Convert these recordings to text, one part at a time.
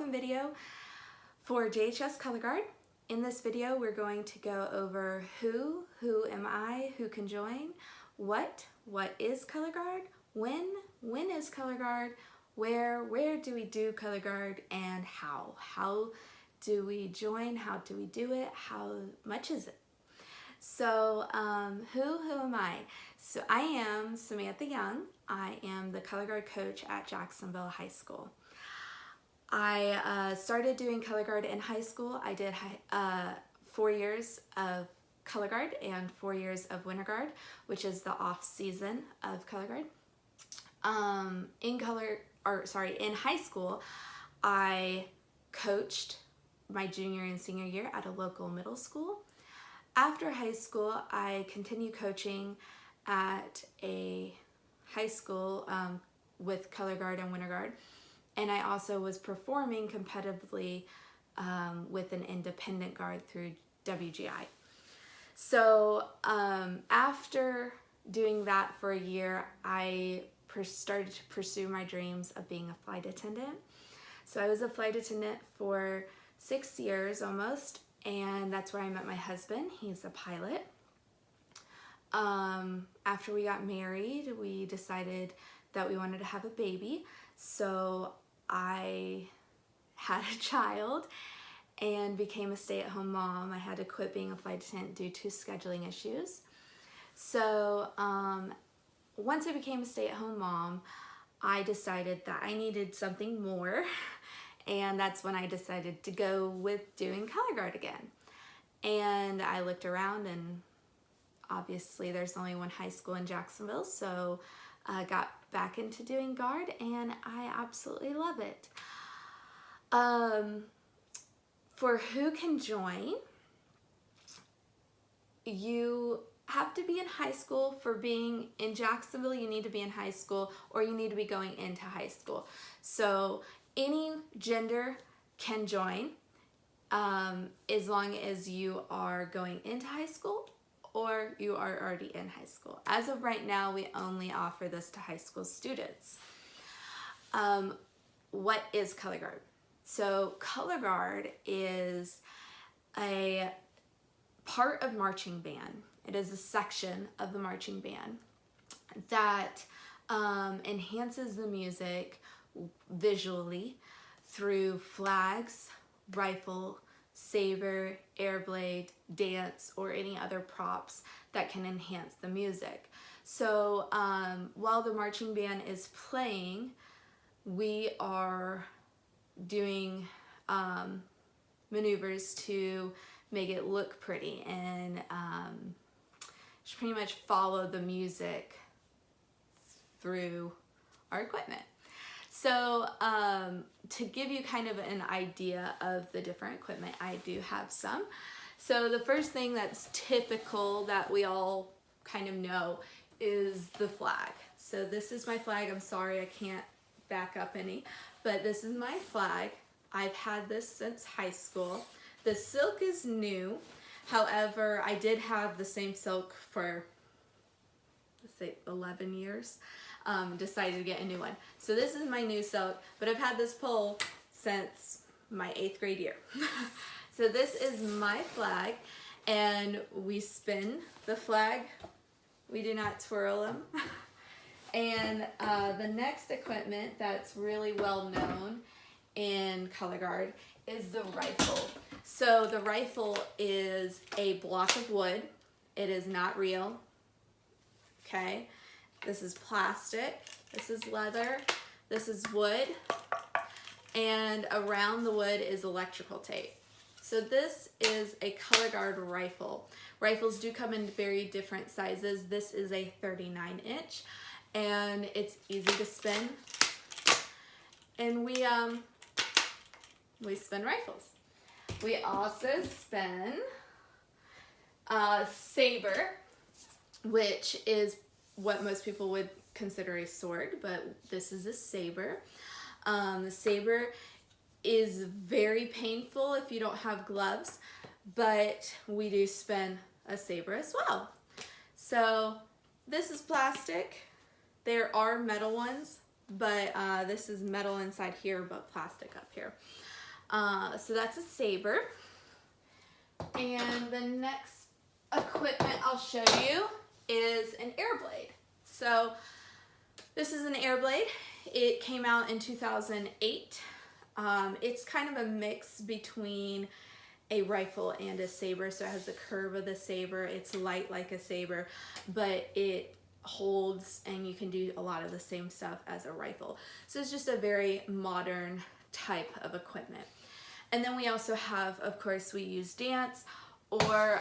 welcome video for JHS Colorguard. In this video, we're going to go over who am I, who can join, what is Colorguard, when is Colorguard, where do we do Colorguard, and how do we join, how do we do it, how much is it? So who am I? So I am Samantha Young. I am the Colorguard coach at Jacksonville High School. I started doing Colorguard in high school. I did 4 years of Colorguard and 4 years of Winter Guard, which is the off season of Colorguard. In high school, I coached my junior and senior year at a local middle school. After high school, I continued coaching at a high school with Colorguard and Winter Guard, and I also was performing competitively with an independent guard through WGI. So after doing that for a year, I started to pursue my dreams of being a flight attendant. So I was a flight attendant for 6 years almost, and that's where I met my husband. He's a pilot. After we got married, we decided that we wanted to have a baby. So I had a child and became a stay-at-home mom. I had to quit being a flight attendant due to scheduling issues. So once I became a stay-at-home mom, I decided that I needed something more. And that's when I decided to go with doing Colorguard again. And I looked around, and obviously there's only one high school in Jacksonville, so I got back into doing Guard, and I absolutely love it. For who can join, you have to be in high school. For being in Jacksonville, you need to be in high school, or you need to be going into high school. So any gender can join as long as you are going into high school or you are already in high school. As of right now, we only offer this to high school students. What is Colorguard? So Colorguard is a part of marching band. It is a section of the marching band that enhances the music visually through flags, rifle, saber, air blade, dance, or any other props that can enhance the music. So while the marching band is playing, we are doing maneuvers to make it look pretty and just pretty much follow the music through our equipment. So to give you kind of an idea of the different equipment, I do have some. So the first thing that's typical that we all kind of know is the flag. So this is my flag. I'm sorry I can't back up any, but this is my flag. I've had this since high school. The silk is new. However, I did have the same silk for, let's say, 11 years. Decided to get a new one. So this is my new silk, but I've had this pole since my 8th grade year. So this is my flag, and we spin the flag. We do not twirl them. And the next equipment that's really well known in Colorguard is the rifle. So the rifle is a block of wood. It is not real. Okay. This is plastic, this is leather, this is wood, and around the wood is electrical tape. So this is a Colorguard rifle. Rifles do come in very different sizes. This is a 39-inch, and it's easy to spin. And we spin rifles. We also spin saber, which is what most people would consider a sword, but this is a saber. The saber is very painful if you don't have gloves, but we do spin a saber as well. So this is plastic. There are metal ones, but this is metal inside here, but plastic up here. So that's a saber. And the next equipment I'll show you is an air blade. So this is an air blade. It came out in 2008. It's kind of a mix between a rifle and a saber. So it has the curve of the saber. It's light like a saber, but it holds and you can do a lot of the same stuff as a rifle. So it's just a very modern type of equipment. And then we also have, of course, we use dance, or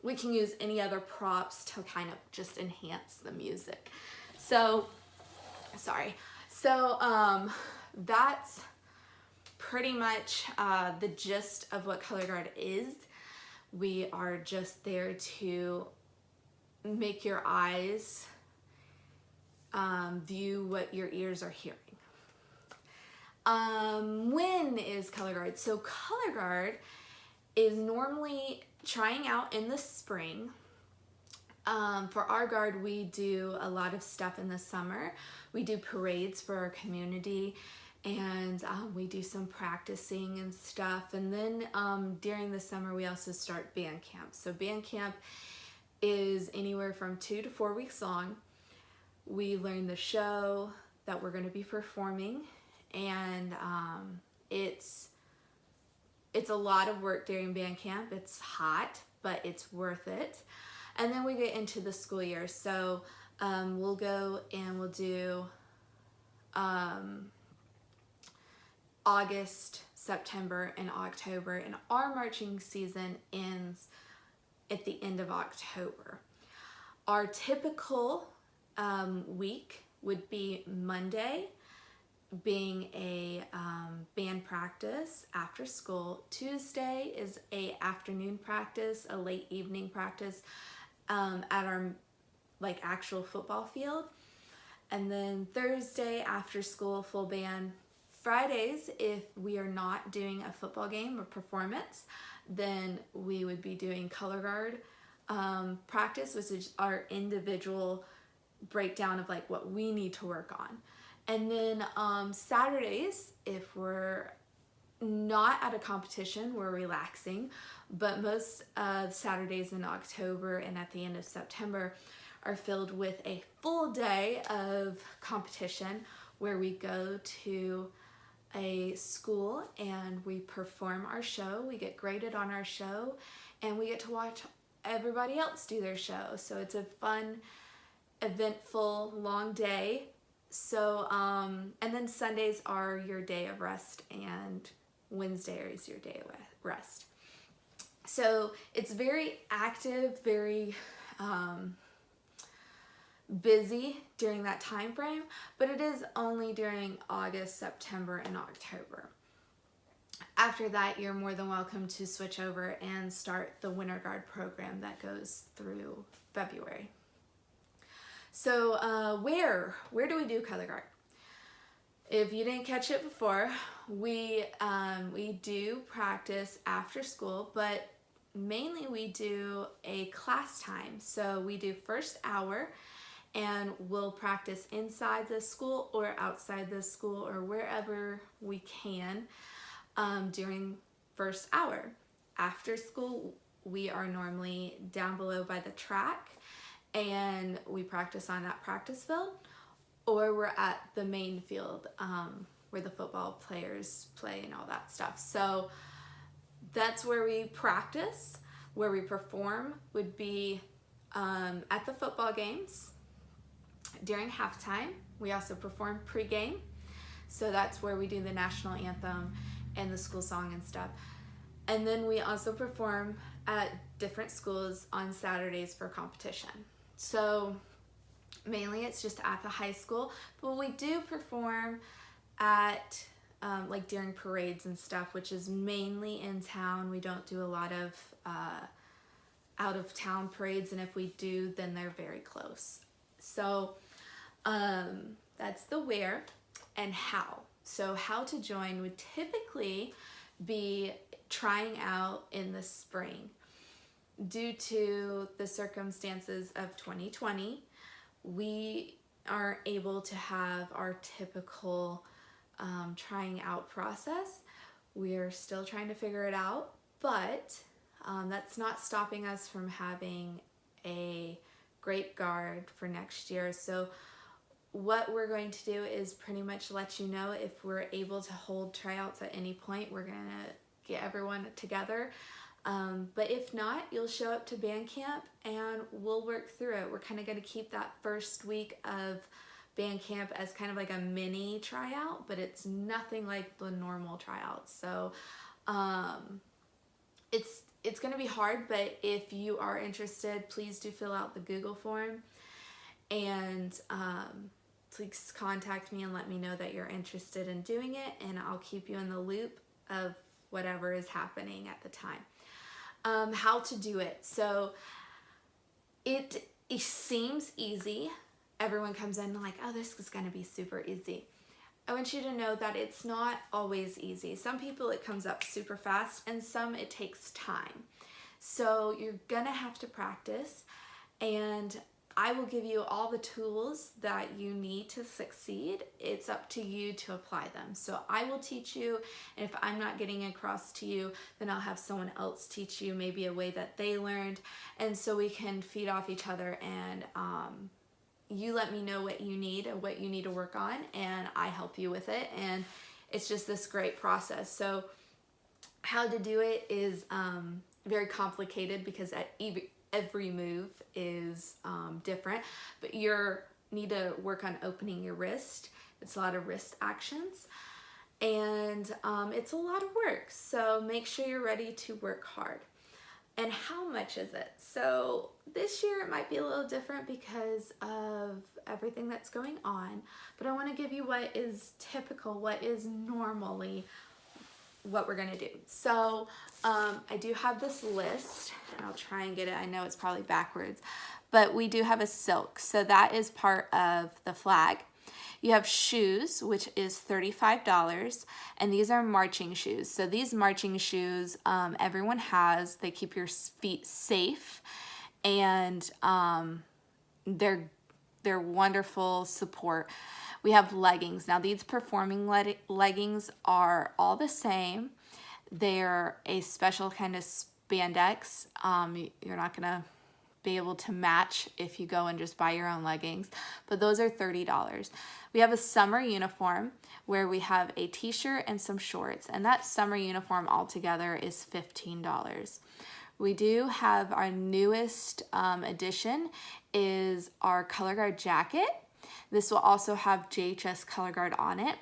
we can use any other props to kind of just enhance the music. So, sorry. So that's pretty much the gist of what Colorguard is. We are just there to make your eyes view what your ears are hearing. When is Colorguard? So Colorguard is normally trying out in the spring. For our guard, we do a lot of stuff in the summer. We do parades for our community, and we do some practicing and stuff. And then during the summer, we also start band camp. So band camp is anywhere from 2 to 4 weeks long. We learn the show that we're going to be performing, and it's a lot of work during band camp. It's hot, but it's worth it. And then we get into the school year. So we'll go and we'll do August, September, and October. And our marching season ends at the end of October. Our typical week would be Monday being a band practice after school. Tuesday is a afternoon practice, a late evening practice at our actual football field. And then Thursday after school, full band. Fridays, if we are not doing a football game or performance, then we would be doing Colorguard practice, which is our individual breakdown of what we need to work on. And then Saturdays, if we're not at a competition, we're relaxing, but most Saturdays in October and at the end of September are filled with a full day of competition where we go to a school and we perform our show, we get graded on our show, and we get to watch everybody else do their show. So it's a fun, eventful, long day. So, and then Sundays are your day of rest, and Wednesday is your day of rest. So it's very active, very busy during that time frame, but it is only during August, September, and October. After that, you're more than welcome to switch over and start the Winter Guard program that goes through February. So where do we do Colorguard? If you didn't catch it before, we do practice after school, but mainly we do a class time. So we do first hour, and we'll practice inside the school or outside the school or wherever we can during first hour. After school, we are normally down below by the track, and we practice on that practice field, or we're at the main field where the football players play and all that stuff. So that's where we practice. Where we perform would be at the football games during halftime. We also perform pregame. So that's where we do the national anthem and the school song and stuff. And then we also perform at different schools on Saturdays for competition. So mainly it's just at the high school, but we do perform at during parades and stuff, which is mainly in town. We don't do a lot of out of town parades, and if we do, then they're very close. So that's the where and how. So how to join would typically be trying out in the spring. Due to the circumstances of 2020, we aren't able to have our typical trying out process. We're still trying to figure it out, but that's not stopping us from having a great guard for next year. So what we're going to do is pretty much let you know if we're able to hold tryouts at any point. We're going to get everyone together. But if not, you'll show up to band camp and we'll work through it. We're kind of going to keep that first week of band camp as kind of like a mini tryout, but it's nothing like the normal tryouts. So it's going to be hard, but if you are interested, please do fill out the Google form, and please contact me and let me know that you're interested in doing it, and I'll keep you in the loop of whatever is happening at the time. How to do it. So it seems easy. Everyone comes in like, oh, this is going to be super easy. I want you to know that it's not always easy. Some people it comes up super fast, and some it takes time. So you're gonna have to practice, and I will give you all the tools that you need to succeed. It's up to you to apply them. So I will teach you, and if I'm not getting across to you, then I'll have someone else teach you maybe a way that they learned, and so we can feed off each other, and you let me know what you need and what you need to work on, and I help you with it, and it's just this great process. So how to do it is very complicated because every move is different, but you need to work on opening your wrist. It's a lot of wrist actions, and it's a lot of work, so make sure you're ready to work hard. And how much is it? So this year it might be a little different because of everything that's going on, but I want to give you what is typical, what is normally what we're going to do. So I do have this list, and I'll try and get it. I know it's probably backwards, but we do have a silk. So that is part of the flag. You have shoes, which is $35, and these are marching shoes. So these marching shoes, everyone has. They keep your feet safe, and they're wonderful support. We have leggings. Now these performing leggings are all the same. They're a special kind of spandex. You're not gonna be able to match if you go and just buy your own leggings, but those are $30. We have a summer uniform where we have a t-shirt and some shorts, and that summer uniform altogether is $15. We do have our newest addition is our Colorguard jacket. This will also have JHS Colorguard on it.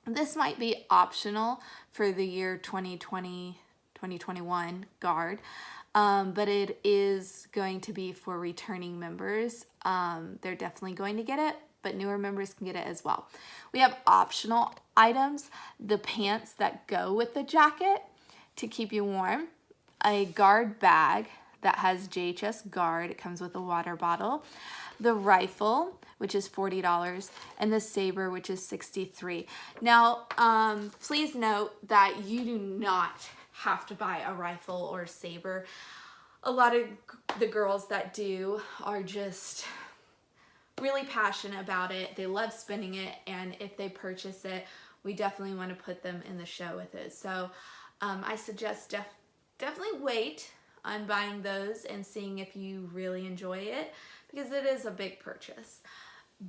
This might be optional for the year 2020, 2021 guard. But it is going to be for returning members. They're definitely going to get it, but newer members can get it as well. We have optional items, the pants that go with the jacket to keep you warm, a guard bag that has JHS guard. It comes with a water bottle, the rifle, which is $40, and the saber, which is $63. Now, please note that you do not have to buy a rifle or saber. A lot of the girls that do are just really passionate about it. They love spinning it, and if they purchase it, we definitely want to put them in the show with it. So I suggest definitely wait on buying those and seeing if you really enjoy it, because it is a big purchase.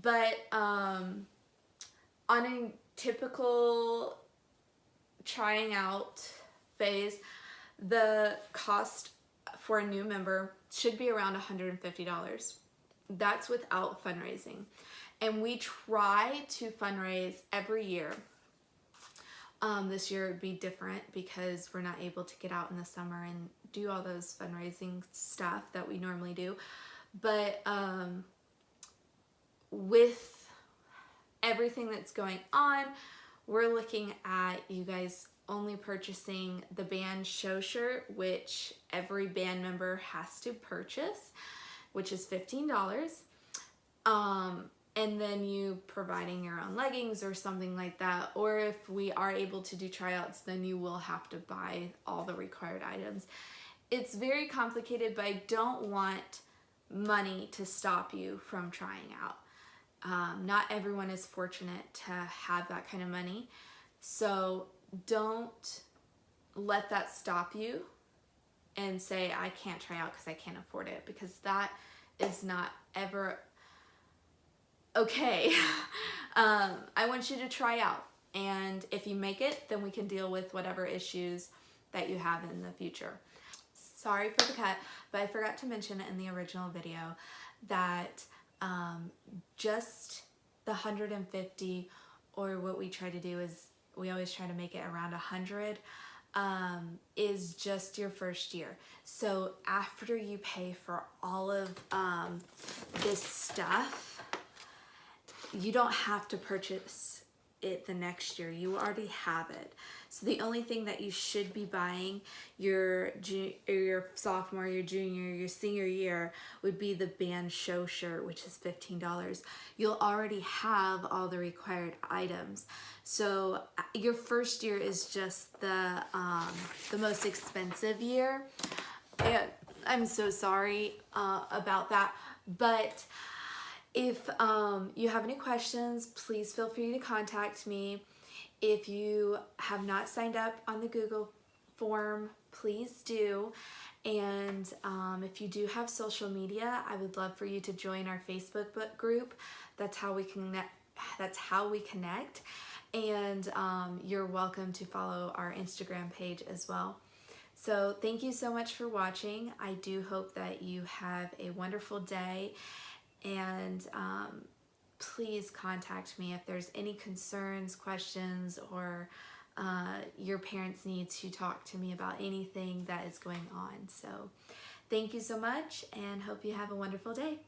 But on a typical trying out phase, the cost for a new member should be around $150. That's without fundraising. And we try to fundraise every year. This year would be different because we're not able to get out in the summer and do all those fundraising stuff that we normally do. But with everything that's going on, we're looking at you guys only purchasing the band show shirt, which every band member has to purchase, which is $15. And then you providing your own leggings or something like that. Or if we are able to do tryouts, then you will have to buy all the required items. It's very complicated, but I don't want money to stop you from trying out. Not everyone is fortunate to have that kind of money. So don't let that stop you and say, I can't try out because I can't afford it, because that is not ever okay. I want you to try out, and if you make it, then we can deal with whatever issues that you have in the future. Sorry for the cut, but I forgot to mention in the original video that just the 150, or what we try to do is we always try to make it around 100, is just your first year. So after you pay for all of this stuff, you don't have to purchase it the next year. You already have it. So the only thing that you should be buying your sophomore, your junior, your senior year would be the band show shirt, which is $15. You'll already have all the required items. So your first year is just the most expensive year. And I'm so sorry about that, but if you have any questions, please feel free to contact me. If you have not signed up on the Google form, please do. And if you do have social media, I would love for you to join our Facebook group. That's how we connect. And you're welcome to follow our Instagram page as well. So thank you so much for watching. I do hope that you have a wonderful day. And please contact me if there's any concerns, questions, or your parents need to talk to me about anything that is going on. So thank you so much, and hope you have a wonderful day.